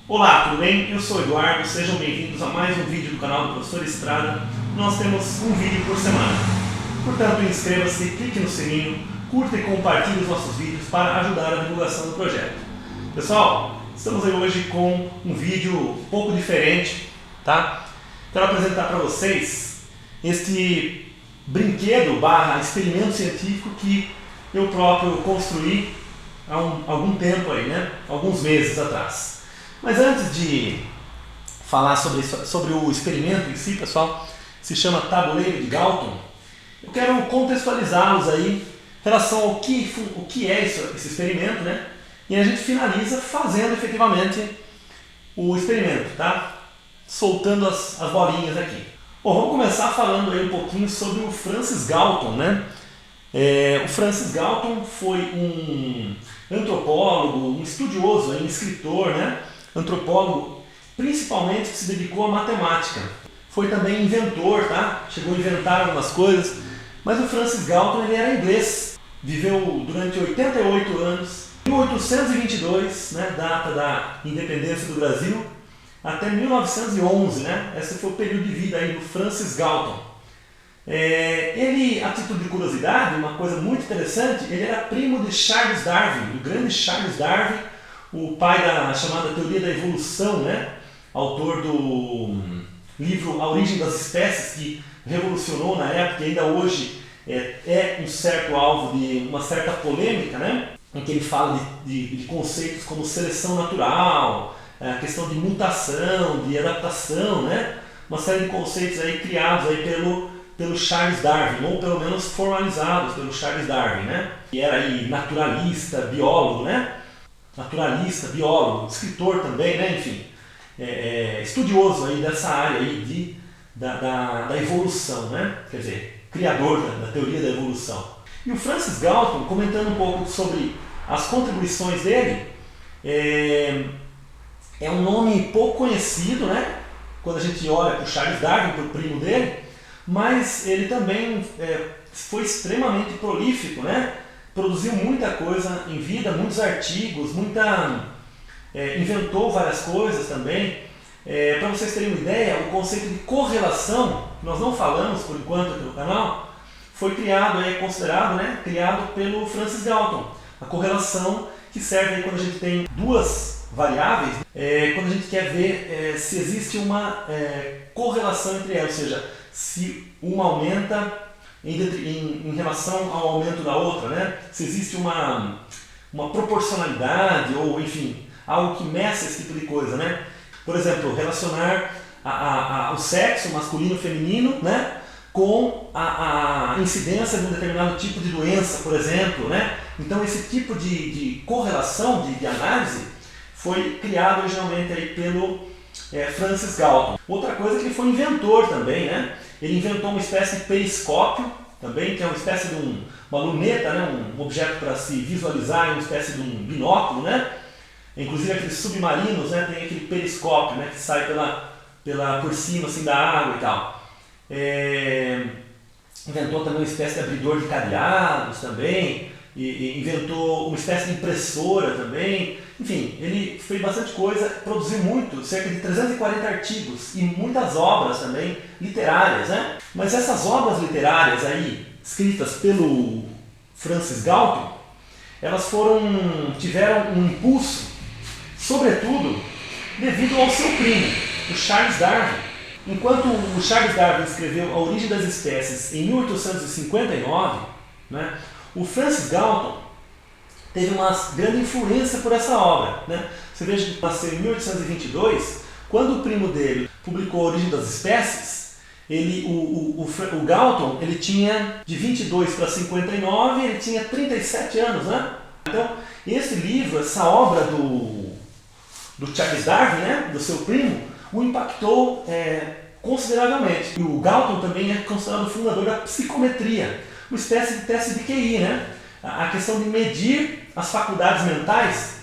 Olá, tudo bem? Eu sou o Eduardo, sejam bem-vindos a mais um vídeo do canal do Professor Estrada. Nós temos um vídeo por semana. Portanto, inscreva-se, clique no sininho, curta e compartilhe os nossos vídeos para ajudar a divulgação do projeto. Pessoal, estamos aí hoje com um vídeo um pouco diferente, tá? Quero apresentar para vocês este brinquedo / experimento científico que eu próprio construí há algum tempo aí, né? Alguns meses atrás. Mas antes de falar sobre o experimento em si, pessoal, se chama Tabuleiro de Galton, eu quero contextualizá-los aí em relação ao que é esse experimento, né? E a gente finaliza fazendo efetivamente o experimento, tá? Soltando as bolinhas aqui. Bom, vamos começar falando aí um pouquinho sobre o Francis Galton, né? O Francis Galton foi um antropólogo, um estudioso, um escritor, né? Antropólogo, principalmente que se dedicou à matemática. Foi também inventor, tá? Chegou a inventar algumas coisas, mas o Francis Galton ele era inglês. Viveu durante 88 anos, 1822, né, data da independência do Brasil, até 1911, né? Esse foi o período de vida aí do Francis Galton. Ele, a título de curiosidade, uma coisa muito interessante, ele era primo de Charles Darwin, do grande Charles Darwin, o pai da chamada teoria da evolução, né? Autor do livro A Origem das Espécies, que revolucionou na época e ainda hoje é um certo alvo de uma certa polêmica, né? Em que ele fala de conceitos como seleção natural, a questão de mutação, de adaptação, né? Uma série de conceitos aí criados aí pelo Charles Darwin, ou pelo menos formalizados pelo Charles Darwin, né? Que era aí naturalista, biólogo, né? Naturalista, biólogo, escritor também, né? Enfim, estudioso aí dessa área aí da evolução, né? Quer dizer, criador da teoria da evolução. E o Francis Galton, comentando um pouco sobre as contribuições dele, é um nome pouco conhecido, né? Quando a gente olha para o Charles Darwin, para o primo dele, mas ele também foi extremamente prolífico, né? Produziu muita coisa em vida, muitos artigos, inventou várias coisas também. Para vocês terem uma ideia, o conceito de correlação, que nós não falamos por enquanto aqui no canal, foi criado, considerado, né? Criado pelo Francis Galton. A correlação que serve aí quando a gente tem duas variáveis, quando a gente quer ver se existe uma correlação entre elas, ou seja, se uma aumenta em relação ao aumento da outra, né? Se existe uma proporcionalidade ou, enfim, algo que meça esse tipo de coisa, né? Por exemplo, relacionar o sexo masculino e feminino, né? Com a incidência de um determinado tipo de doença, por exemplo, né? Então esse tipo de correlação, de análise, foi criado originalmente aí pelo Francis Galton. Outra coisa é que ele foi inventor também, né? Ele inventou uma espécie de periscópio também, que é uma espécie de uma luneta, né? Um objeto para se visualizar, uma espécie de um binóculo, né? Inclusive aqueles submarinos, né? Tem aquele periscópio, né? Que sai por cima assim, da água e tal. Inventou também uma espécie de abridor de cadeados também, e inventou uma espécie de impressora também. Enfim, ele fez bastante coisa, produziu muito, cerca de 340 artigos e muitas obras também literárias, né? Mas essas obras literárias aí, escritas pelo Francis Galton, elas tiveram um impulso, sobretudo, devido ao seu primo, o Charles Darwin. Enquanto o Charles Darwin escreveu A Origem das Espécies em 1859, né, o Francis Galton teve uma grande influência por essa obra, né? Você veja que nasceu em 1822, quando o primo dele publicou A Origem das Espécies, o Galton ele tinha de 22 para 59, ele tinha 37 anos, né? Então, esse livro, essa obra do Charles Darwin, né, do seu primo, o impactou consideravelmente. E o Galton também é considerado o fundador da psicometria, uma espécie de teste de QI, né? A questão de medir as faculdades mentais,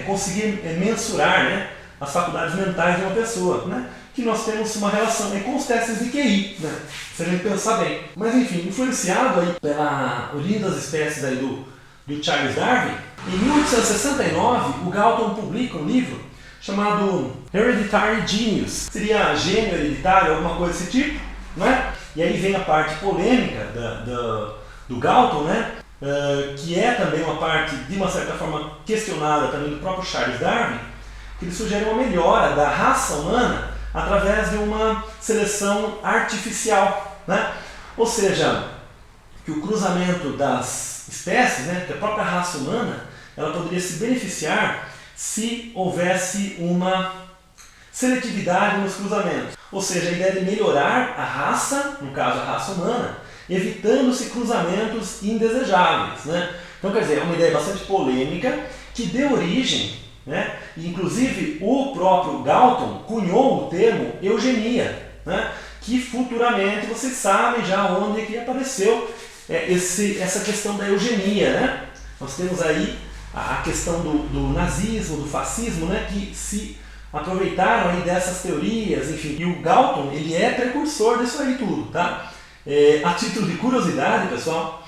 conseguir mensurar, né, as faculdades mentais de uma pessoa, né? Que nós temos uma relação com os testes de QI, né? Se a gente pensar bem. Mas enfim, influenciado aí pela origem das espécies aí do Charles Darwin, Em 1869, o Galton publica um livro chamado Hereditary Genius. Seria gênio hereditário, alguma coisa desse tipo, né? E aí vem a parte polêmica do Galton, né? Que é também uma parte, de uma certa forma, questionada também do próprio Charles Darwin, que ele sugere uma melhora da raça humana através de uma seleção artificial, né? Ou seja, que o cruzamento das espécies, né, que a própria raça humana, ela poderia se beneficiar se houvesse uma seletividade nos cruzamentos. Ou seja, a ideia de melhorar a raça, no caso a raça humana, evitando-se cruzamentos indesejáveis, né? Então, quer dizer, é uma ideia bastante polêmica que deu origem, né? E, inclusive, o próprio Galton cunhou o termo eugenia, né? Que futuramente vocês sabem já onde é que apareceu essa questão da eugenia, né? Nós temos aí a questão do nazismo, do fascismo, né? Que se aproveitaram aí dessas teorias, enfim. E o Galton, ele é precursor disso aí tudo, tá? A título de curiosidade, pessoal,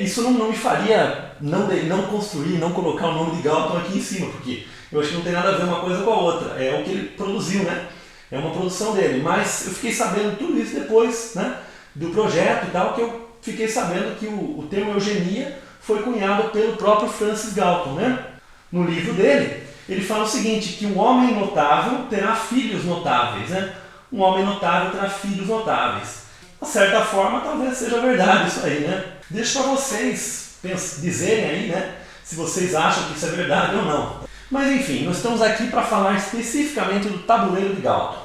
isso não me faria não construir, não colocar o nome de Galton aqui em cima, porque eu acho que não tem nada a ver uma coisa com a outra. É o que ele produziu, né? É uma produção dele. Mas eu fiquei sabendo tudo isso depois, né, do projeto e tal, que eu fiquei sabendo que o termo eugenia foi cunhado pelo próprio Francis Galton, né? No livro dele, ele fala o seguinte, que um homem notável terá filhos notáveis, né? Um homem notável terá filhos notáveis. De certa forma, talvez seja verdade isso aí, né? Deixa para vocês dizerem aí, né, se vocês acham que isso é verdade ou não. Mas enfim, nós estamos aqui para falar especificamente do tabuleiro de Galton.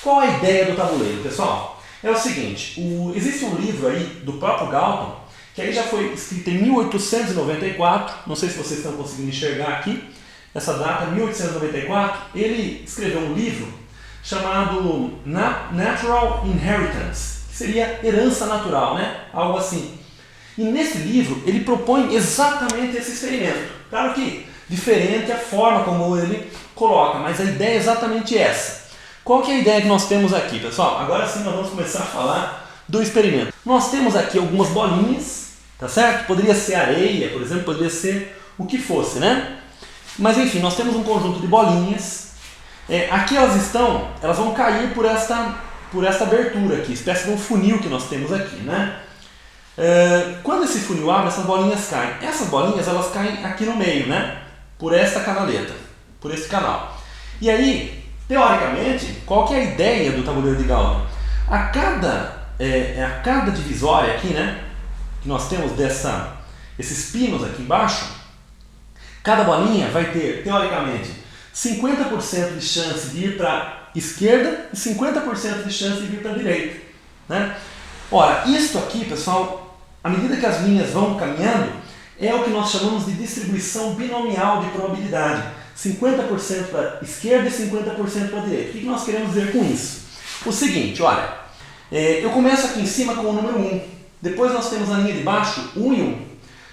Qual a ideia do tabuleiro, pessoal? É o seguinte, existe um livro aí do próprio Galton, que aí já foi escrito em 1894, não sei se vocês estão conseguindo enxergar aqui, essa data, 1894, ele escreveu um livro chamado Natural Inheritance, que seria herança natural, né? Algo assim. E nesse livro ele propõe exatamente esse experimento. Claro que diferente a forma como ele coloca, mas a ideia é exatamente essa. Qual que é a ideia que nós temos aqui, pessoal? Agora sim nós vamos começar a falar do experimento. Nós temos aqui algumas bolinhas, tá certo? Poderia ser areia, por exemplo, poderia ser o que fosse, né? Mas enfim, nós temos um conjunto de bolinhas. Aqui elas vão cair por esta abertura aqui, espécie de um funil que nós temos aqui, né? Quando esse funil abre, essas bolinhas caem. Essas bolinhas, elas caem aqui no meio, né? Por esta canaleta, por esse canal. E aí, teoricamente, qual que é a ideia do tabuleiro de Galton? A cada divisória aqui, né? Que nós temos esses pinos aqui embaixo, cada bolinha vai ter, teoricamente, 50% de chance de ir para a esquerda e 50% de chance de ir para a direita, né? Ora, isso aqui, pessoal, à medida que as linhas vão caminhando, é o que nós chamamos de distribuição binomial de probabilidade. 50% para a esquerda e 50% para a direita. O que nós queremos dizer com isso? O seguinte, olha, eu começo aqui em cima com o número 1, depois nós temos na linha de baixo 1 e 1,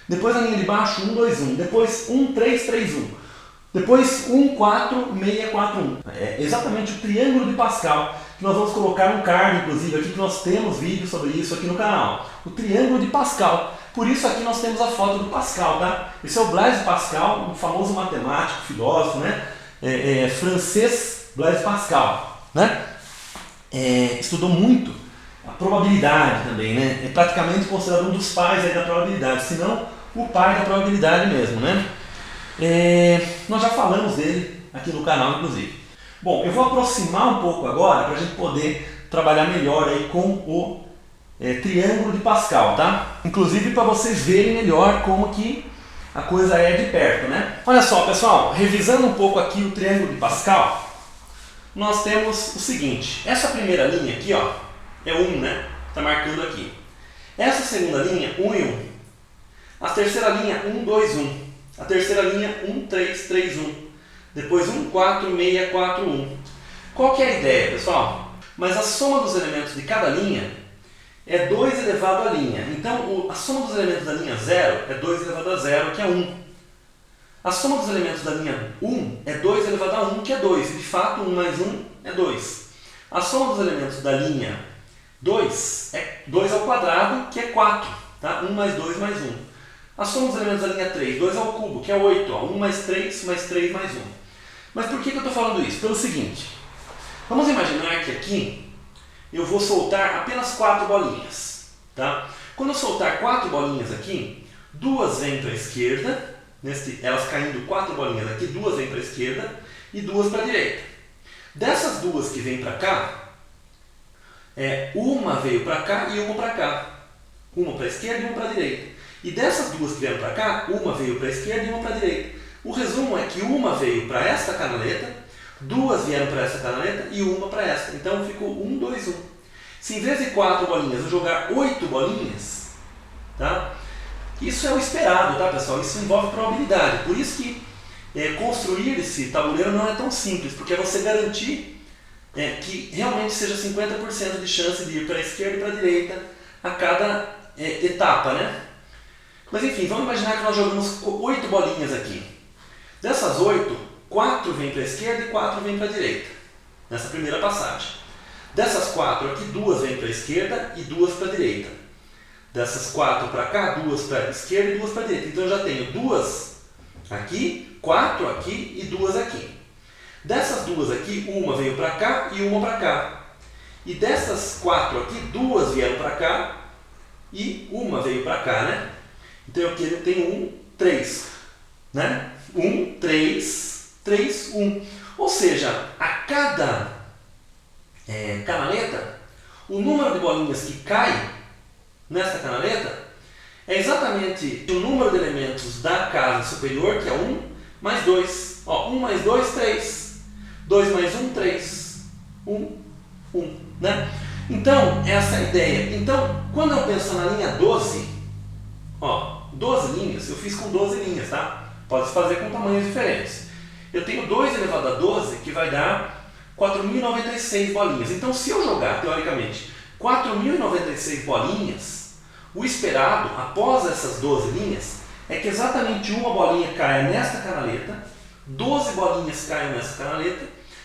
depois na linha de baixo 1, 2, 1, depois 1, 3, 3, 1, depois 1, 4, 6, 4, 1. É exatamente o triângulo de Pascal, que nós vamos colocar um card, inclusive, aqui que nós temos vídeo sobre isso aqui no canal. O triângulo de Pascal. Por isso aqui nós temos a foto do Pascal, tá? Esse é o Blaise Pascal, um famoso matemático, filósofo, né? Francês Blaise Pascal, né? Estudou muito a probabilidade também, né? É praticamente considerado um dos pais aí da probabilidade, se não o pai da probabilidade mesmo, né? Nós já falamos dele aqui no canal, inclusive. Bom, eu vou aproximar um pouco agora para a gente poder trabalhar melhor aí com o triângulo de Pascal, tá? Inclusive para vocês verem melhor como que a coisa é de perto, né? Olha só, pessoal, revisando um pouco aqui o triângulo de Pascal, nós temos o seguinte, essa primeira linha aqui, ó, é 1, né? Está marcando aqui. Essa segunda linha, 1 e 1. A terceira linha, 1, 2, 1. A terceira linha, 1, 3, 3, 1. Depois 1, 4, 6, 4, 1. Qual que é a ideia, pessoal? Mas a soma dos elementos de cada linha é 2 elevado à linha. Então, a soma dos elementos da linha 0 é 2 elevado a 0, que é 1. A soma dos elementos da linha 1 é 2 elevado a 1, que é 2. E, de fato, 1 mais 1 é 2. A soma dos elementos da linha 2 é 2 ao quadrado, que é 4. Tá? 1 mais 2 mais 1. A soma dos elementos da linha 3, 2 ao cubo, que é 8. Ó, 1 mais 3 mais 3 mais 1. Mas por que eu estou falando isso? Pelo seguinte. Vamos imaginar que aqui eu vou soltar apenas 4 bolinhas. Tá? Quando eu soltar 4 bolinhas aqui, 2 vêm para a esquerda, elas caindo 4 bolinhas aqui, 2 vêm para a esquerda e 2 para a direita. Dessas 2 que vêm para cá, uma veio para cá e uma para cá. Uma para a esquerda e uma para a direita. E dessas 2 que vieram para cá, uma veio para a esquerda e uma para a direita. O resumo é que uma veio para esta canaleta, 2 vieram para essa canaleta e uma para esta. Então ficou 1, 2, 1. Se em vez de 4 bolinhas eu jogar 8 bolinhas, tá? Isso é o esperado, tá, pessoal? Isso envolve probabilidade. Por isso que construir esse tabuleiro não é tão simples, porque é você garantir que realmente seja 50% de chance de ir para a esquerda e para a direita a cada etapa, né? Mas enfim, vamos imaginar que nós jogamos 8 bolinhas aqui. Dessas 8, 4 vêm para a esquerda e 4 vêm para a direita, nessa primeira passagem. Dessas 4 aqui, 2 vêm para a esquerda e 2 para a direita. Dessas 4 para cá, 2 para a esquerda e 2 para a direita. Então eu já tenho 2 aqui, 4 aqui e 2 aqui. Dessas 2 aqui, uma veio para cá e uma para cá. E dessas 4 aqui, 2 vieram para cá e uma veio para cá, né? Então aqui eu tenho 1, 3, né? 1, 3, 3, 1. Ou seja, a cada canaleta, o número de bolinhas que cai nessa canaleta é exatamente o número de elementos da casa superior, que é 1, mais 2. Ó, 1 mais 2, 3. 2 mais 1, 3. 1, 1. Né? Então, essa é a ideia. Então, quando eu penso na linha 12, ó, 12 linhas, eu fiz com 12 linhas, tá? Pode fazer com tamanhos diferentes. Eu tenho 2 elevado a 12, que vai dar 4.096 bolinhas. Então, se eu jogar, teoricamente, 4.096 bolinhas, o esperado, após essas 12 linhas, é que exatamente uma bolinha caia nesta canaleta, 12 bolinhas caiam nessa canaleta,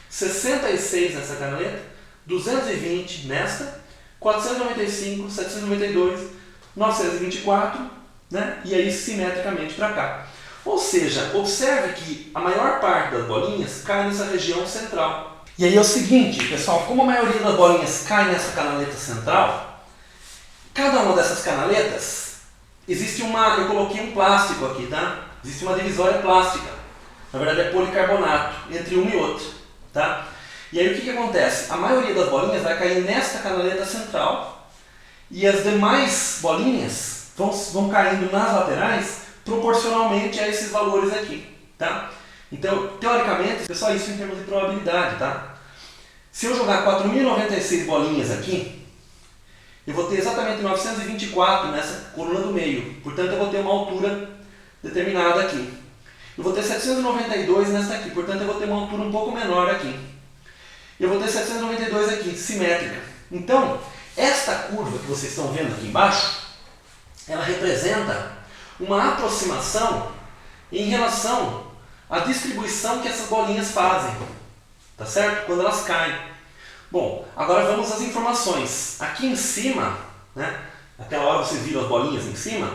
66 nessa canaleta, 220 nesta, 495, 792, 924, né? E aí simetricamente para cá. Ou seja, observe que a maior parte das bolinhas cai nessa região central. E aí é o seguinte, pessoal, como a maioria das bolinhas cai nessa canaleta central, cada uma dessas canaletas, existe eu coloquei um plástico aqui, tá? Existe uma divisória plástica, na verdade é policarbonato, entre uma e outra, tá? E aí o que acontece? A maioria das bolinhas vai cair nesta canaleta central e as demais bolinhas vão caindo nas laterais proporcionalmente a esses valores aqui, tá? Então, teoricamente, pessoal, isso em termos de probabilidade, tá? Se eu jogar 4.096 bolinhas aqui, eu vou ter exatamente 924 nessa coluna do meio, portanto eu vou ter uma altura determinada aqui. Eu vou ter 792 nessa aqui, portanto eu vou ter uma altura um pouco menor aqui. Eu vou ter 792 aqui, simétrica. Então, esta curva que vocês estão vendo aqui embaixo, ela representa uma aproximação em relação à distribuição que essas bolinhas fazem, tá certo? Quando elas caem. Bom, agora vamos às informações. Aqui em cima, né, aquela hora vocês viram as bolinhas em cima,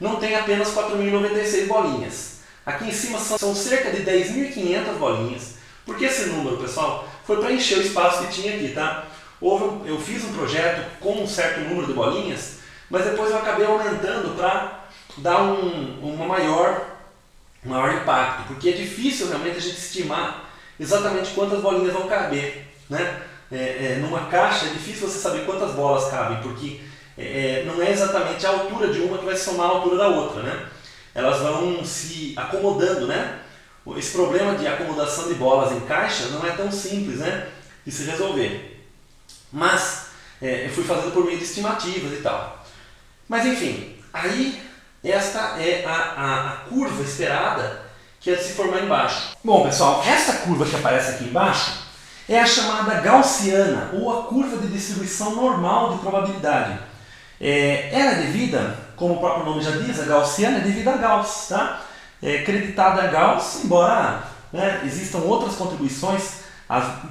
não tem apenas 4.096 bolinhas. Aqui em cima são cerca de 10.500 bolinhas. Por que esse número, pessoal? Foi para encher o espaço que tinha aqui, tá? Eu fiz um projeto com um certo número de bolinhas, mas depois eu acabei aumentando para dar um maior impacto, porque é difícil realmente a gente estimar exatamente quantas bolinhas vão caber, né? Numa caixa é difícil você saber quantas bolas cabem, porque não é exatamente a altura de uma que vai somar a altura da outra, né? Elas vão se acomodando, né? Esse problema de acomodação de bolas em caixa não é tão simples, né, de se resolver. Mas eu fui fazendo por meio de estimativas e tal. Mas enfim, aí esta é a curva esperada que é de se formar embaixo. Bom, pessoal, essa curva que aparece aqui embaixo é a chamada gaussiana, ou a curva de distribuição normal de probabilidade. Ela é devida, como o próprio nome já diz, a gaussiana é devida a Gauss, tá? Creditada a Gauss, embora, né, existam outras contribuições,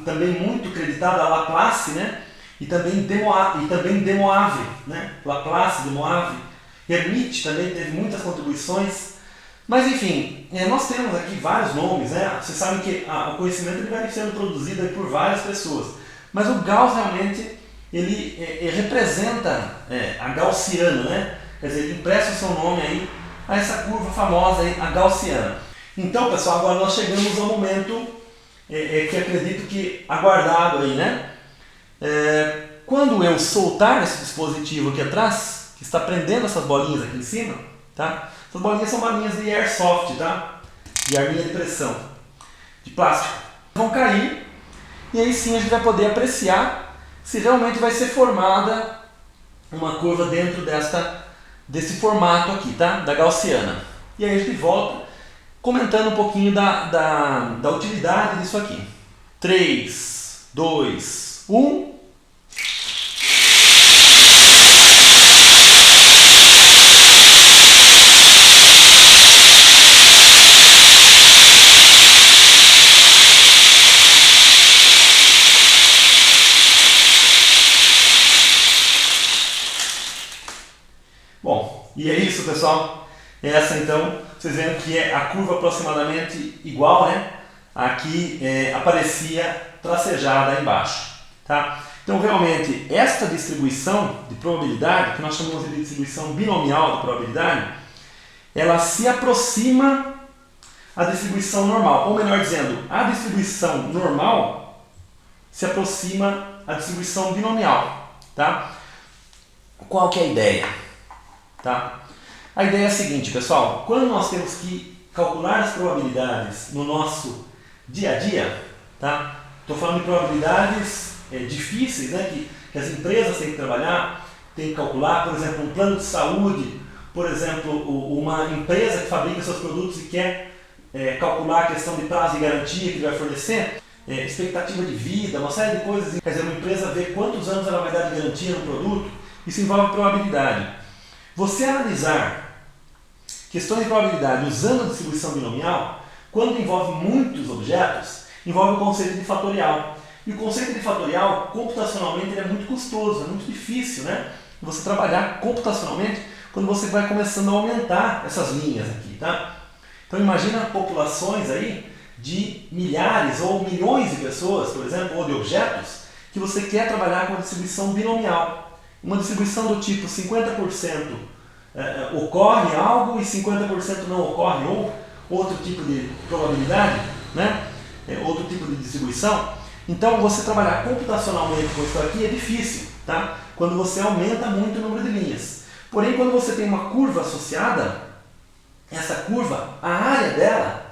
também muito creditada a Laplace, né, e também De Moivre, né, Laplace, De Moivre, Hermite também teve muitas contribuições. Mas enfim, nós temos aqui vários nomes, né? Vocês sabem que o conhecimento ele vai sendo produzido aí por várias pessoas. Mas o Gauss realmente ele representa a gaussiana, né? Quer dizer, ele empresta o seu nome aí a essa curva famosa aí, a gaussiana. Então, pessoal, agora nós chegamos ao momento que acredito que aguardado aí, né? Quando eu soltar esse dispositivo aqui atrás, que está prendendo essas bolinhas aqui em cima, tá? Essas bolinhas são bolinhas de airsoft, tá? De arminha de pressão, de plástico. Vão cair e aí sim a gente vai poder apreciar se realmente vai ser formada uma curva dentro desse formato aqui, tá? Da gaussiana. E aí a gente volta comentando um pouquinho da utilidade disso aqui. 3, 2, 1... Bom, e é isso, pessoal. Essa então, vocês veem que é a curva aproximadamente igual, né? Aqui aparecia tracejada aí embaixo, tá? Então realmente esta distribuição de probabilidade, que nós chamamos de distribuição binomial de probabilidade, ela se aproxima à distribuição normal, ou melhor dizendo, a distribuição normal se aproxima à distribuição binomial, tá? Qual que é a ideia? Tá? A ideia é a seguinte, pessoal, quando nós temos que calcular as probabilidades no nosso dia a dia, tá? Estou falando de probabilidades difíceis, né? que as empresas têm que trabalhar, têm que calcular, por exemplo, um plano de saúde, por exemplo, uma empresa que fabrica seus produtos e quer calcular a questão de prazo e garantia que ele vai fornecer, expectativa de vida, uma série de coisas, quer dizer, uma empresa vê quantos anos ela vai dar de garantia no produto, isso envolve probabilidade. Você analisar questões de probabilidade usando a distribuição binomial, quando envolve muitos objetos, envolve o conceito de fatorial. E o conceito de fatorial, computacionalmente, ele é muito custoso, é muito difícil, né? Você trabalhar computacionalmente quando você vai começando a aumentar essas linhas aqui, tá? Então imagina populações aí de milhares ou milhões de pessoas, por exemplo, ou de objetos, que você quer trabalhar com a distribuição binomial. Uma distribuição do tipo 50% ocorre algo e 50% não ocorre, ou outro tipo de probabilidade, né? Outro tipo de distribuição. Então você trabalhar computacionalmente com isso aqui é difícil, tá? Quando você aumenta muito o número de linhas. Porém, quando você tem uma curva associada, essa curva, a área dela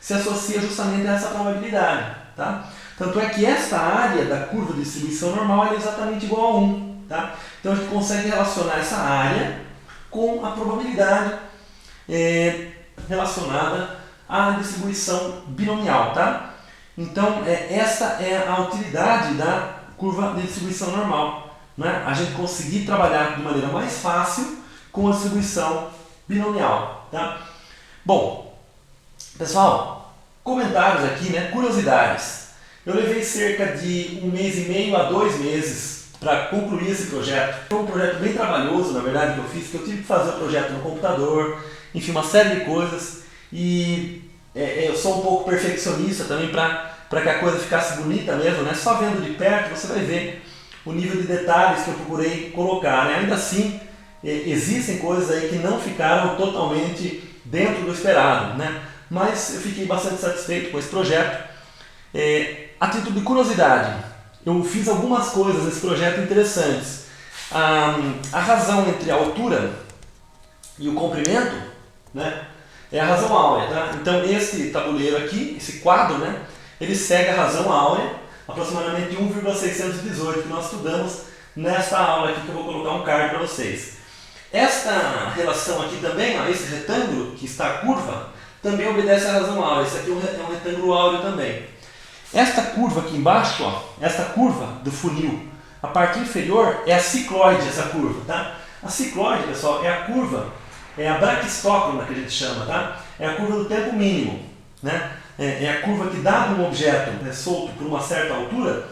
se associa justamente a essa probabilidade, tá? Tanto é que esta área da curva de distribuição normal é exatamente igual a 1. Tá? Então a gente consegue relacionar essa área com a probabilidade relacionada à distribuição binomial. Tá? Então essa é a utilidade da curva de distribuição normal. Né? A gente conseguir trabalhar de maneira mais fácil com a distribuição binomial. Tá? Bom, pessoal, comentários aqui, né? Curiosidades. Eu levei cerca de 1 mês e meio a 2 meses para concluir esse projeto. Foi um projeto bem trabalhoso, na verdade, que eu fiz, que eu tive que fazer o projeto no computador, enfim, uma série de coisas. E eu sou um pouco perfeccionista também para que a coisa ficasse bonita mesmo, né? Só vendo de perto você vai ver o nível de detalhes que eu procurei colocar, né? Ainda assim, existem coisas aí que não ficaram totalmente dentro do esperado, né? Mas eu fiquei bastante satisfeito com esse projeto. A título de curiosidade, eu fiz algumas coisas nesse projeto interessantes. A razão entre a altura e o comprimento, né, é a razão áurea. Tá? Então esse tabuleiro aqui, esse quadro, né, ele segue a razão áurea, aproximadamente 1,618, que nós estudamos nesta aula aqui, que eu vou colocar um card para vocês. Esta relação aqui também, ó, esse retângulo que está curva, também obedece à razão áurea. Esse aqui é um retângulo áureo também. Esta curva aqui embaixo, ó, esta curva do funil, a parte inferior é a cicloide, essa curva, tá? A cicloide, pessoal, é a curva, é a braquistócrona que a gente chama, tá? É a curva do tempo mínimo, né? É a curva que, dado um objeto solto por uma certa altura,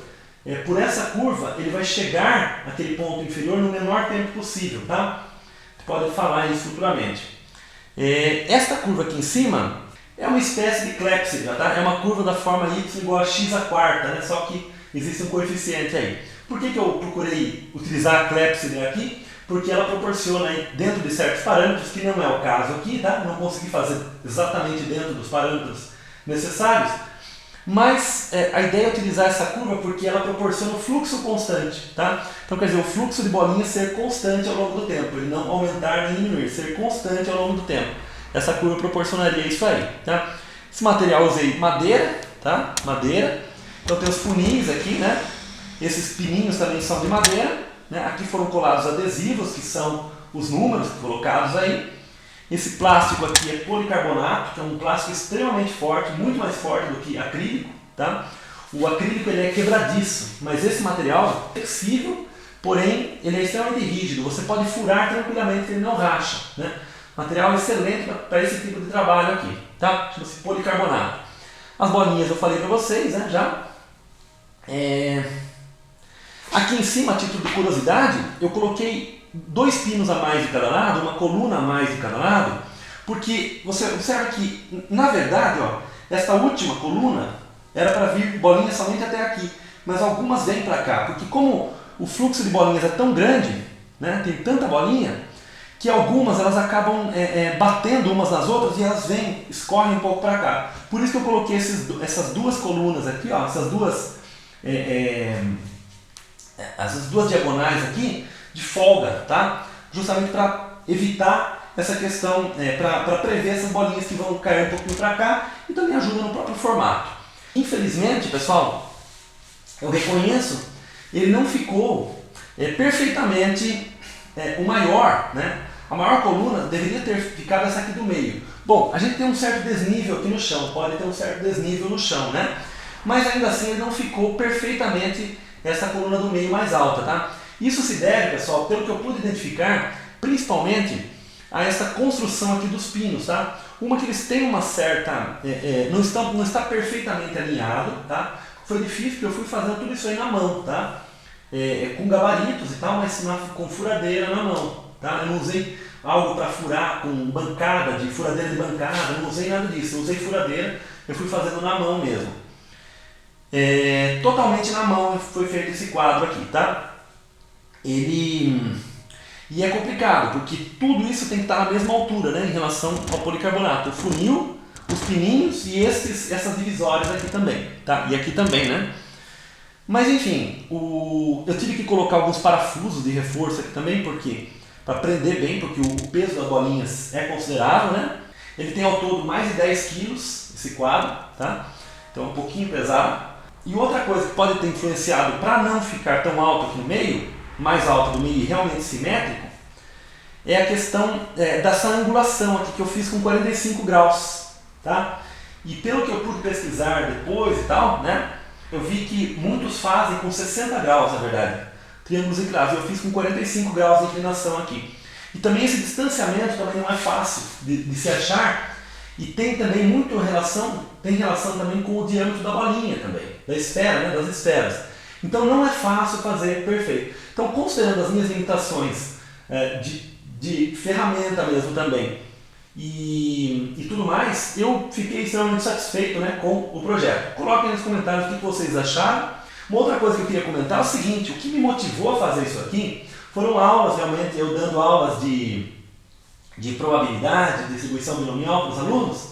por essa curva ele vai chegar àquele ponto inferior no menor tempo possível, tá? pode falar isso futuramente. Esta curva aqui em cima é uma espécie de clepsidra, tá? É uma curva da forma y igual a x à quarta, né? Só que existe um coeficiente aí. Por que eu procurei utilizar a clepsidra aqui? Porque ela proporciona aí, dentro de certos parâmetros, que não é o caso aqui, tá? Não consegui fazer exatamente dentro dos parâmetros necessários, mas a ideia é utilizar essa curva porque ela proporciona um fluxo constante, tá? Então quer dizer, o fluxo de bolinha ser constante ao longo do tempo, ele não aumentar nem diminuir, ser constante ao longo do tempo. Essa curva proporcionaria isso aí, tá? Esse material eu usei madeira, tá? Madeira. Então tem os funis aqui, né? Esses pininhos também são de madeira, né? Aqui foram colados adesivos, que são os números colocados aí. Esse plástico aqui é policarbonato, que é um plástico extremamente forte, muito mais forte do que acrílico, tá? O acrílico ele é quebradiço, mas esse material é flexível, porém ele é extremamente rígido. Você pode furar tranquilamente, ele não racha, né? Material excelente para esse tipo de trabalho aqui, tá? Chama-se policarbonato. As bolinhas eu falei para vocês, né? Já. Aqui em cima, a título de curiosidade, eu coloquei 2 pinos a mais de cada lado, uma coluna a mais de cada lado, porque você observa que, na verdade, ó, esta última coluna era para vir bolinhas somente até aqui, mas algumas vêm para cá, porque como o fluxo de bolinhas é tão grande, né, tem tanta bolinha, que algumas elas acabam batendo umas nas outras e elas escorrem um pouco para cá. Por isso que eu coloquei essas 2 colunas aqui, ó, essas duas diagonais aqui de folga, tá? Justamente para evitar essa questão, para prever essas bolinhas que vão cair um pouquinho para cá e também ajuda no próprio formato. Infelizmente, pessoal, eu reconheço, ele não ficou perfeitamente o maior, né? A maior coluna deveria ter ficado essa aqui do meio. Bom, a gente tem um certo desnível aqui no chão, pode ter um certo desnível no chão, né? Mas ainda assim ele não ficou perfeitamente essa coluna do meio mais alta, tá? Isso se deve, pessoal, pelo que eu pude identificar, principalmente a essa construção aqui dos pinos, tá? Uma que eles têm uma certa... não está perfeitamente alinhado, tá? Foi difícil porque eu fui fazendo tudo isso aí na mão, tá? Com gabaritos e tal, mas com furadeira na mão, tá? Eu não usei algo para furar com bancada, furadeira de bancada, eu não usei nada disso, eu usei furadeira, eu fui fazendo na mão mesmo. Totalmente na mão foi feito esse quadro aqui, tá? E é complicado, porque tudo isso tem que estar na mesma altura, né, em relação ao policarbonato. O funil, os pininhos e essas divisórias aqui também, tá? E aqui também, né? Mas enfim, eu tive que colocar alguns parafusos de reforço aqui também, porque para prender bem, porque o peso das bolinhas é considerável, né? Ele tem ao todo mais de 10 quilos, esse quadro, tá? Então é um pouquinho pesado. E outra coisa que pode ter influenciado para não ficar tão alto aqui no meio, mais alto do meio e realmente simétrico, é a questão dessa angulação aqui que eu fiz com 45 graus, tá? E pelo que eu pude pesquisar depois e tal, né, eu vi que muitos fazem com 60 graus, na verdade, triângulos inclinados. Eu fiz com 45 graus de inclinação aqui. E também esse distanciamento também não é fácil de se achar, e tem também relação também com o diâmetro da bolinha também, da esfera, né, das esferas. Então não é fácil fazer perfeito. Então, considerando as minhas limitações de ferramenta mesmo também e tudo mais, eu fiquei extremamente satisfeito, né, com o projeto. Coloquem aí nos comentários o que vocês acharam. Uma outra coisa que eu queria comentar é o seguinte: o que me motivou a fazer isso aqui foram aulas, realmente, eu dando aulas de probabilidade, de distribuição binomial para os alunos.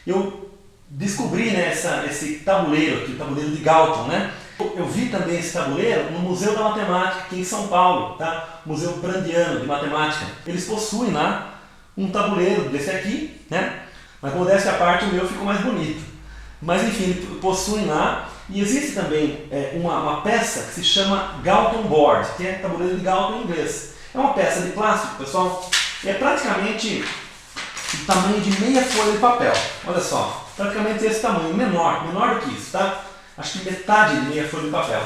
Eu descobri, né, esse tabuleiro aqui, o tabuleiro de Galton, né? Eu vi também esse tabuleiro no Museu da Matemática aqui em São Paulo, tá? Museu Prandiano de Matemática. Eles possuem lá um tabuleiro desse aqui, né? Mas modéstia à parte, o meu ficou mais bonito. Mas enfim, eles possuem lá. E existe também uma peça que se chama Galton Board, que é tabuleiro de Galton em inglês. É uma peça de plástico, pessoal. É praticamente o tamanho de meia folha de papel. Olha só, praticamente esse tamanho, menor do que isso, tá? Acho que metade de meia folha de papel.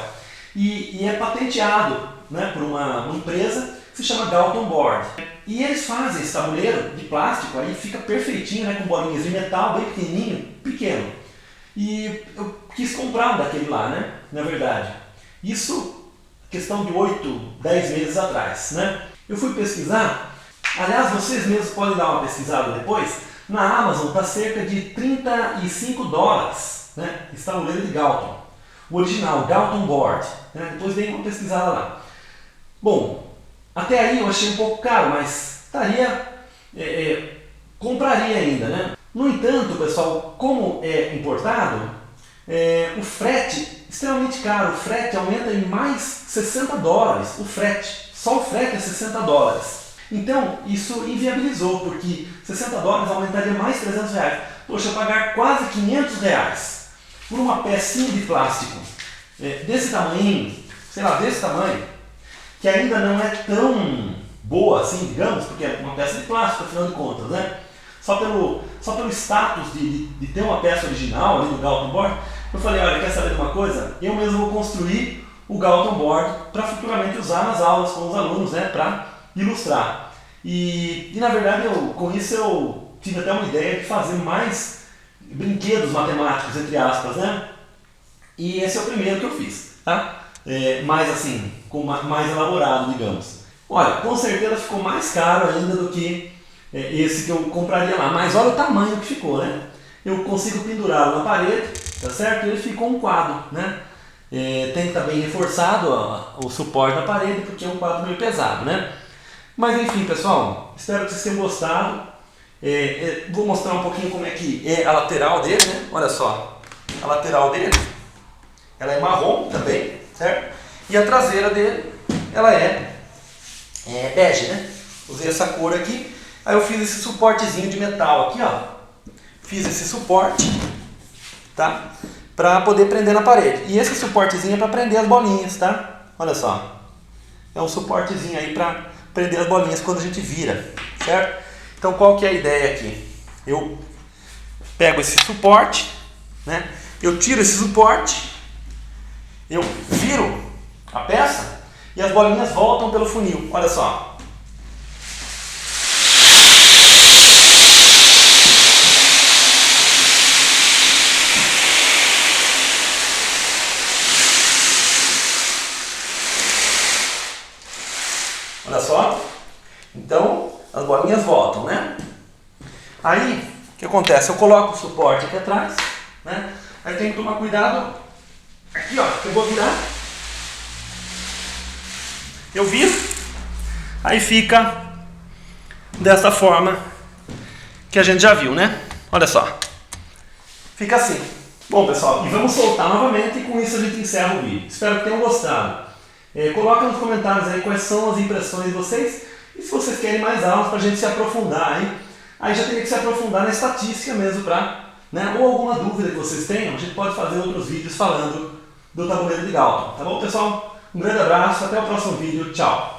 E é patenteado, né, por uma empresa que se chama Galton Board. E eles fazem esse tabuleiro de plástico, aí fica perfeitinho, né, com bolinhas de metal, bem pequenininho, pequeno. E eu quis comprar um daquele lá, né, na verdade. Isso, questão de 8, 10 meses atrás, né. Eu fui pesquisar Aliás, vocês mesmos podem dar uma pesquisada depois. Na Amazon está cerca de $35, né? Esse tabuleiro de Galton. O original, Galton Board. Né? Depois dei uma pesquisada lá. Bom, até aí eu achei um pouco caro, mas compraria ainda, né? No entanto, pessoal, como é importado, o frete extremamente caro. O frete aumenta em mais $60. O frete, só o frete é $60. Então, isso inviabilizou, porque $60 aumentaria mais R$300. Poxa, eu pagar quase R$500 por uma pecinha de plástico desse tamanho, sei lá, desse tamanho, que ainda não é tão boa assim, digamos, porque é uma peça de plástico, afinal de contas, né? Só pelo status de ter uma peça original ali no Galton Board, eu falei, olha, quer saber de uma coisa? Eu mesmo vou construir o Galton Board para futuramente usar nas aulas com os alunos, né, para ilustrar. E na verdade, com isso eu tive até uma ideia de fazer mais brinquedos matemáticos, entre aspas, né? E esse é o primeiro que eu fiz, tá? Mais assim, mais elaborado, digamos. Olha, com certeza ficou mais caro ainda do que esse que eu compraria lá, mas olha o tamanho que ficou, né? Eu consigo pendurá-lo na parede, tá certo? E ele ficou um quadro, né? Tem que estar bem reforçado o suporte da parede, porque é um quadro meio pesado, né? Mas enfim, pessoal, espero que vocês tenham gostado. Vou mostrar um pouquinho como é que é a lateral dele, né? Olha só, a lateral dele, ela é marrom também, certo? E a traseira dele, ela é bege, né? Usei essa cor aqui. Aí eu fiz esse suportezinho de metal aqui, ó. Fiz esse suporte, tá? Pra poder prender na parede. E esse suportezinho é pra prender as bolinhas, tá? Olha só. É um suportezinho aí pra prender as bolinhas quando a gente vira, certo? Então qual que é a ideia aqui? Eu pego esse suporte, né? Eu tiro esse suporte, eu viro a peça e as bolinhas voltam pelo funil. Olha só. Olha só. Então, as bolinhas voltam, né? Aí, o que acontece? Eu coloco o suporte aqui atrás, né? Aí tem que tomar cuidado. Aqui, ó, eu vou virar. Eu viro. Aí fica dessa forma que a gente já viu, né? Olha só. Fica assim. Bom, pessoal, e vamos soltar novamente e com isso a gente encerra o vídeo. Espero que tenham gostado. Coloca nos comentários aí quais são as impressões de vocês e se vocês querem mais aulas para a gente se aprofundar aí já teria que se aprofundar na estatística mesmo né, ou alguma dúvida que vocês tenham, a gente pode fazer outros vídeos falando do tabuleiro de Galton, tá bom, pessoal? Um grande abraço, até o próximo vídeo, tchau!